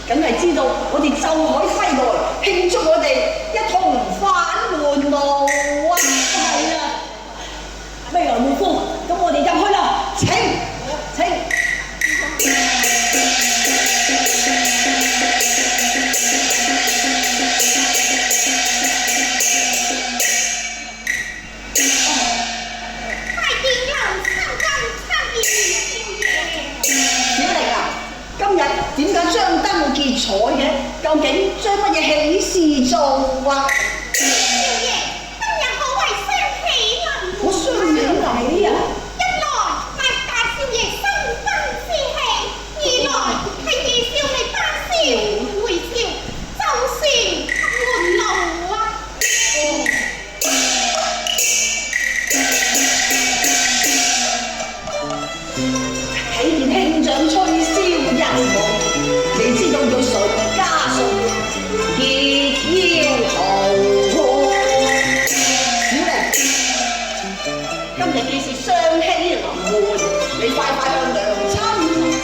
梗係知道我哋就海歸來，慶祝我哋一同返門路啊！係啊，未來護夫，咁我哋入去啦！請。點解張燈結彩嘅？究竟將乜嘢喜事做啊？少爺，今日可謂雙喜臨門。我雙喜臨門啊！一來係大少爺新婚之喜，二來係二少你班少回朝，就算門路啊！睇見兄長吹簫人夢。你知道要誰家屬結腰桃？小玲，今日既是雙喜臨門，你快向娘親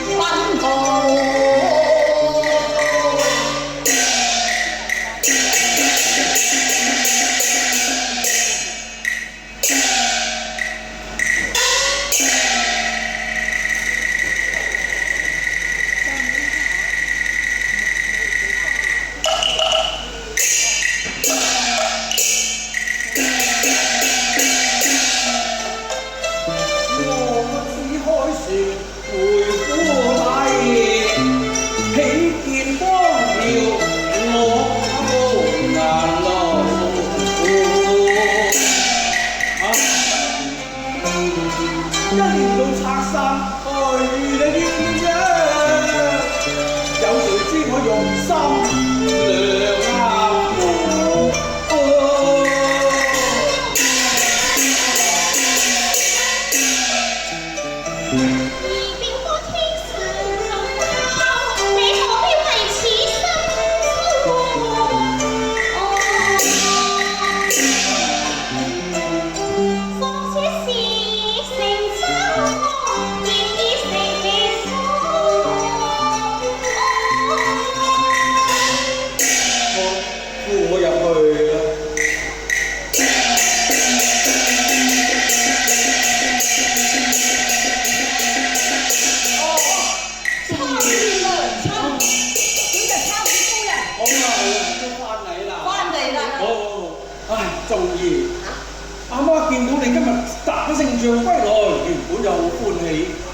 禀告。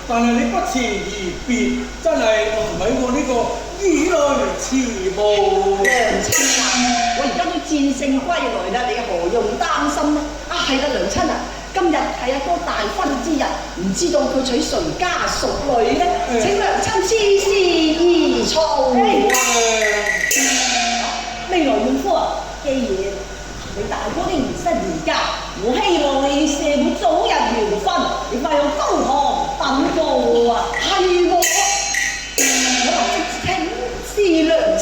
但係你不辭而別，真係喺我呢個以淚辭慕。娘親啊，我而家都戰勝歸來啦，你何用擔心呢？啊，係啦，娘親啊，今日係阿哥大婚之日，唔知道佢娶誰家淑女呢？請娘親思思意措。未來護夫啊，既然你大哥的兒身而家，我希望你社會早日完婚，你快用高堂稟告啊！係喎，我請示娘親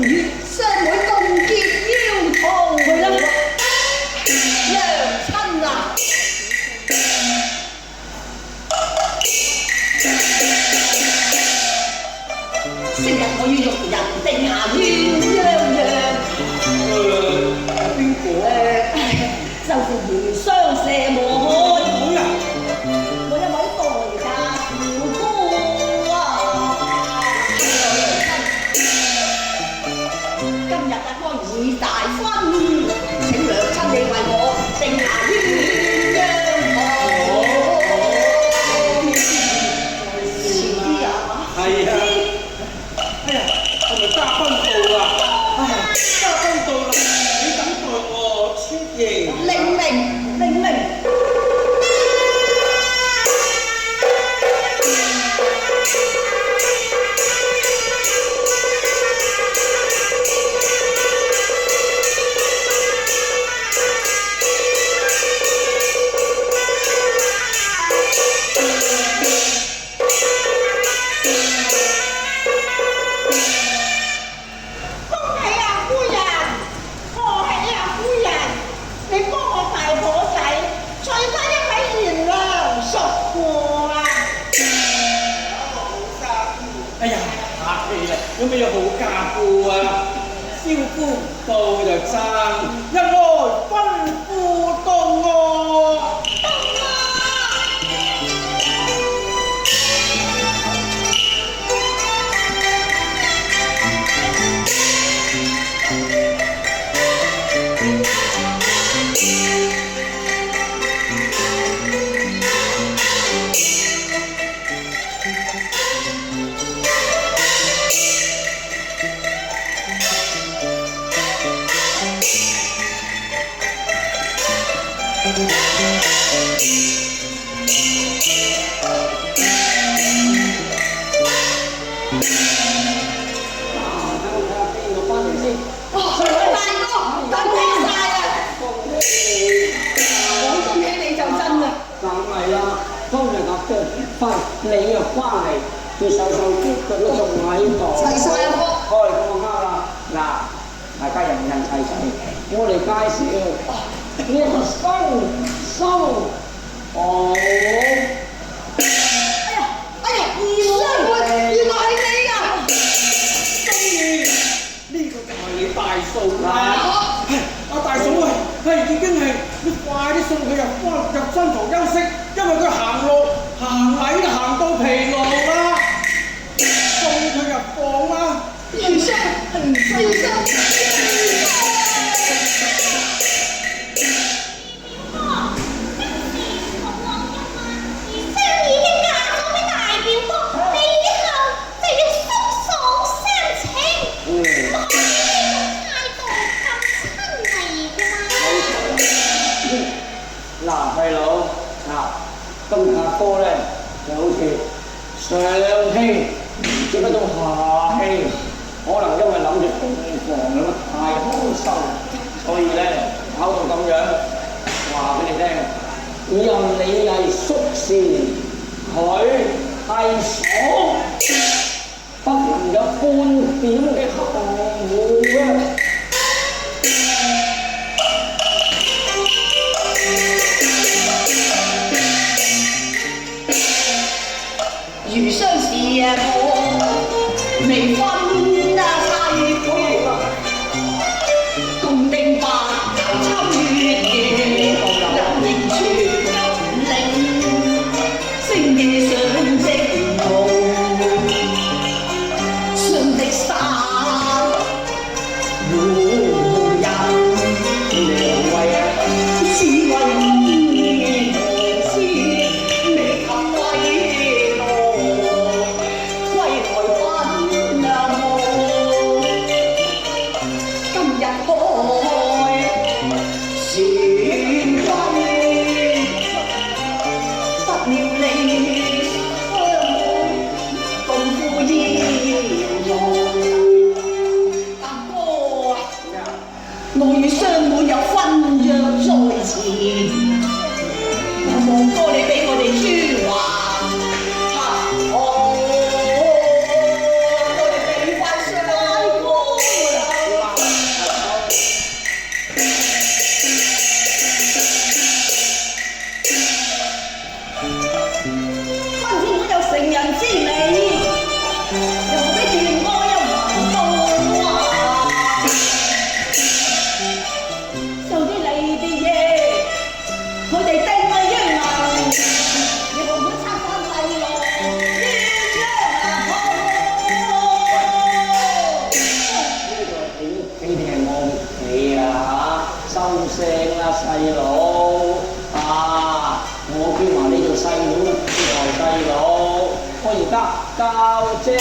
與雙妹共結腰桃去啦！娘親啊！昔日我要用人定下鴛鴦樣。邊個啊？就是如雙蛇磨開好人，我一位代嫁小姑啊！今日阿哥已大婚，請娘親你為我定下鴛鴦桃。遲啲啊！係啊！哎呀，係咪嘉賓到啦？哎呀，嘉賓到啦！你等待我出迎。令明。哎呀，客氣啦，有咩嘢好家顧啊？招呼到就爭，一愛吩咐到我。你又翻嚟，佢手手啲佢都仲喺度。齊晒啊哥！開放下啦，嗱，大家人人齊齊，我哋介紹呢個新生哦。哎呀，二妹，原來係你啊！終於呢個就係你大嫂啦。係阿大嫂啊，係已經係你快啲送佢入新房休息，因為佢行路行禮都行到疲勞啦。送佢入房啦。醫生，醫生。嗱，細佬，今日阿哥咧就好似上氣，只不過下氣，可能因為諗住洞房咁太開心，所以咧搞到咁樣。話俾你聽，任你係宿善，佢係爽，不能有半點嘅含糊啊！如相是我未婚妻婦，共定白頭秋月夜，兩影傳令星夜上直途，信的山無人良為此為我與雙妹有婚約在前，我望哥你俾我哋珠華，我哋俾翻雙哥啦。婚前我有成人之美，又俾斷愛又還到啊！佢哋定係冤硬，你會唔會拆翻細路？冤枉你哋係我屋企啊嚇，收聲啦細佬啊！我叫埋你做細佬嘅台細佬，我而家教姐你。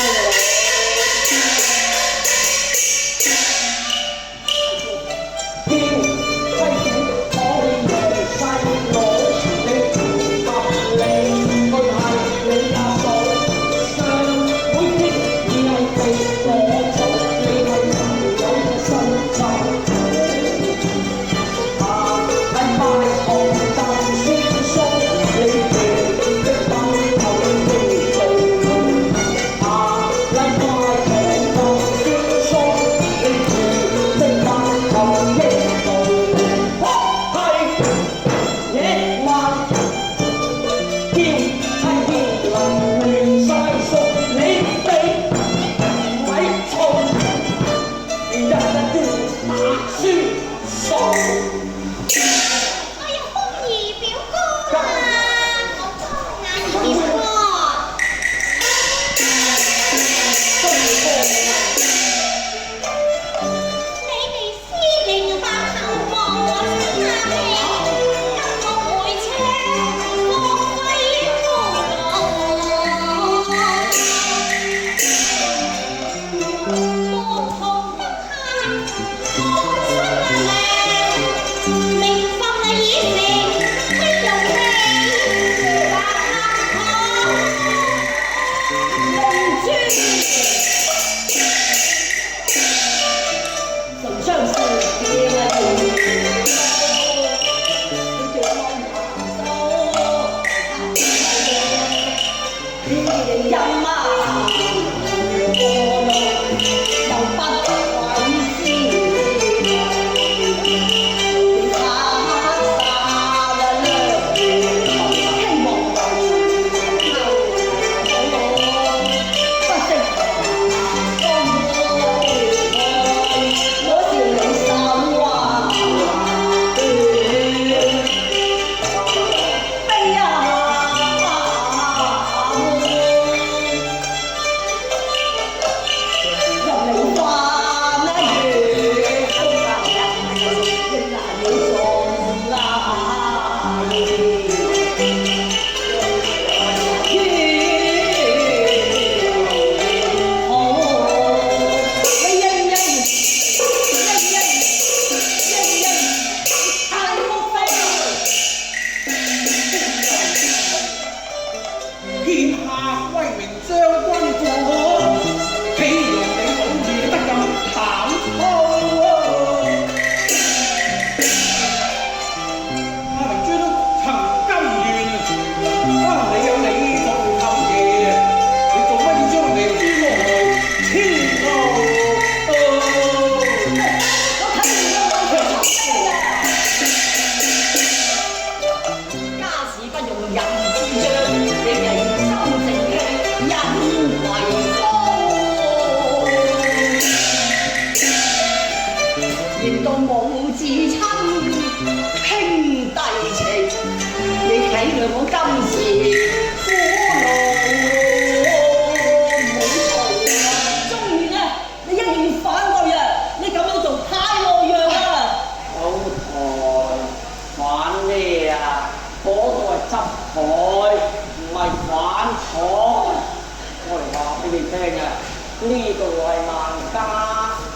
呢度係萬家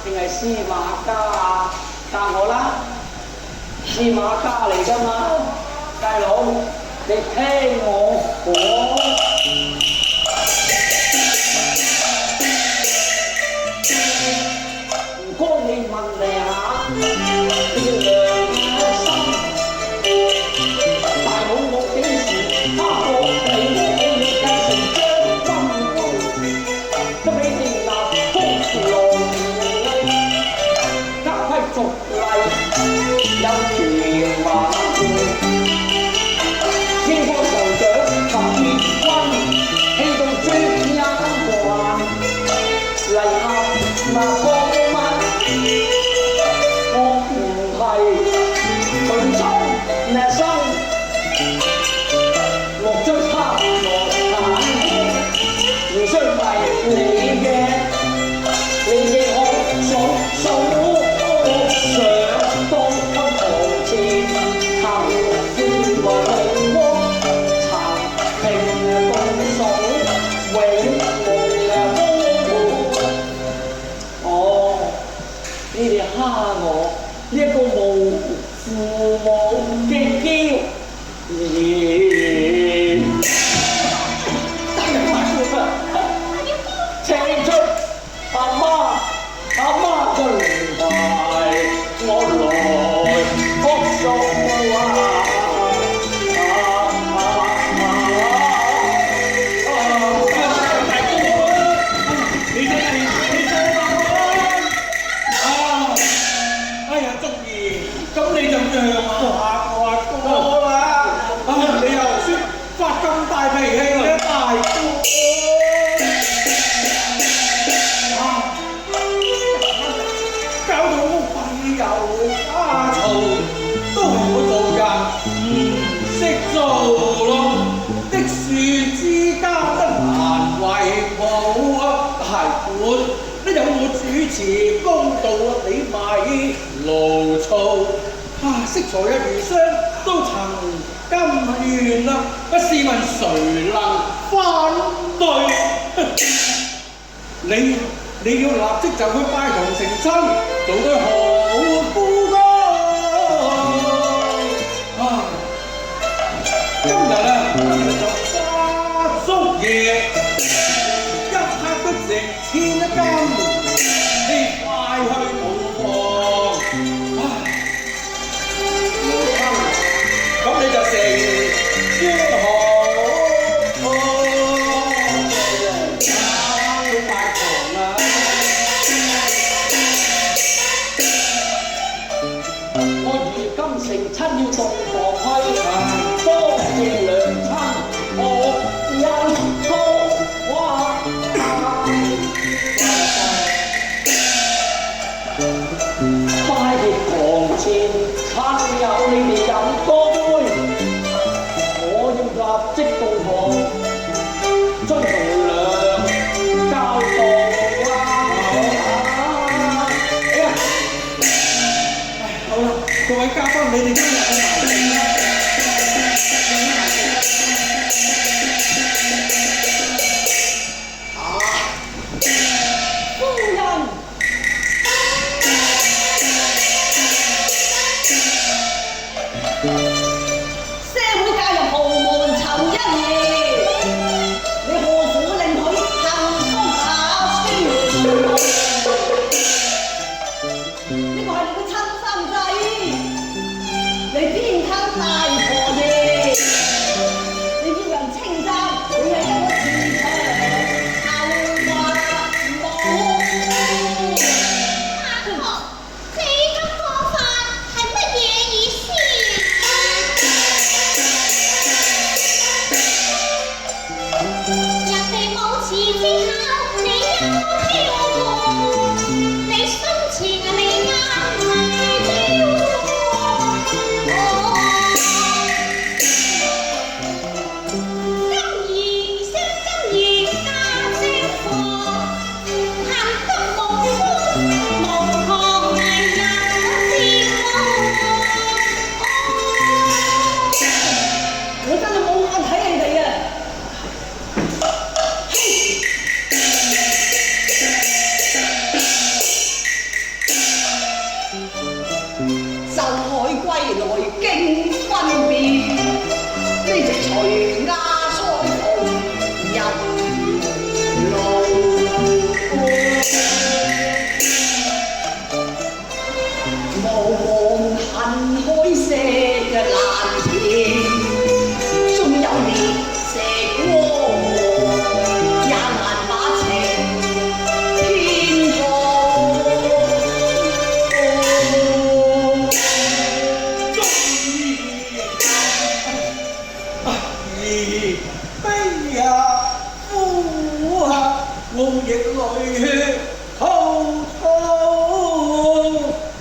定係司馬家啊？答我啦！司馬家嚟㗎嘛，大佬，你聽我講。唔該你問你下，你嘅良心，大佬我幾時蝦過你？我要繼承將軍位，都俾你鬧風浪，家規俗例有條話。天光頭獎及結婚，氣到豬陰還，嚟合那方乜？我唔係佢衝那生，落咗黑落眼，唔需係你嘅好數上當級旁前頭先話冇窩，曾平動數永無哦，你哋蝦我呢一個無父母嘅嬌兒，大人大哥，請出阿媽進來，我來復數啊！你真係你真係啊！哎呀，竹兒，咁你就讓下我阿哥啦！啊，你又先發咁大脾氣嘅大哥啊！搞到屋廢又家嘈，都係我做人唔識做咯。的樹之交得難為報啊！係管你有冇主持公道啊？你咪牢嘈啊！適才一餘相都曾甘願啦，試問誰能反對？你要立即就去拜堂成親，做對好夫哥啊！今日就花燭夜，一刻都值千一金，你快去舞房。母親，咁你就成於好。要拜堂啊！我如今成親要洞房去，多謝良親，我因高哇！快啲堂前親友你哋飲多杯，我要立即洞房，遵從良交代啊！哎呀！好啦，各位嘉賓，你哋今日嘅埋定啦。夫人。血滔滔，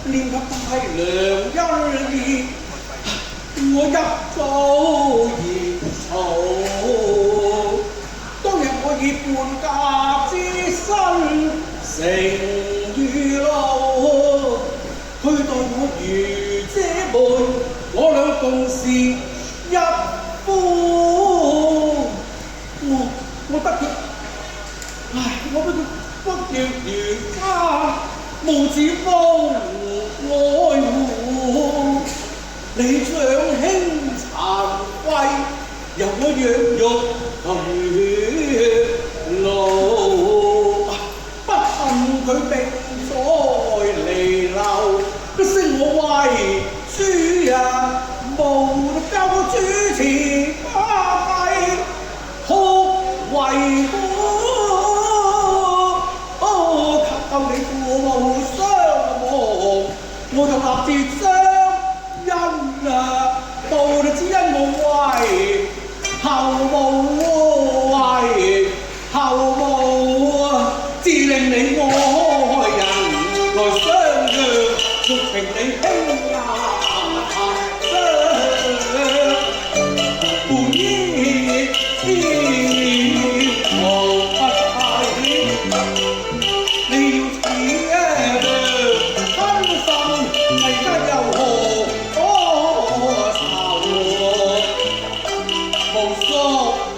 念及大良恩義，我一早已燥。當日我以半價之身成如路，佢待我如姐妹，我倆共是一夫。我得佢，唉，我得佢不若如家，無子方愛護。你長兄殘廢，由我養育去路，不幸佢命在離流，不識我為主人，無教我主持家計，哭為苦。求你父母雙亡，我就立志將恩報只因我為後母為後母，自令你愛人來相約，續情你兄友本意無不係，你要似真心，大家又何仇無數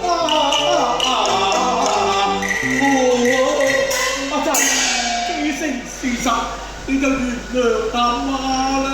阿仔，既成事實，你就原諒阿媽啦。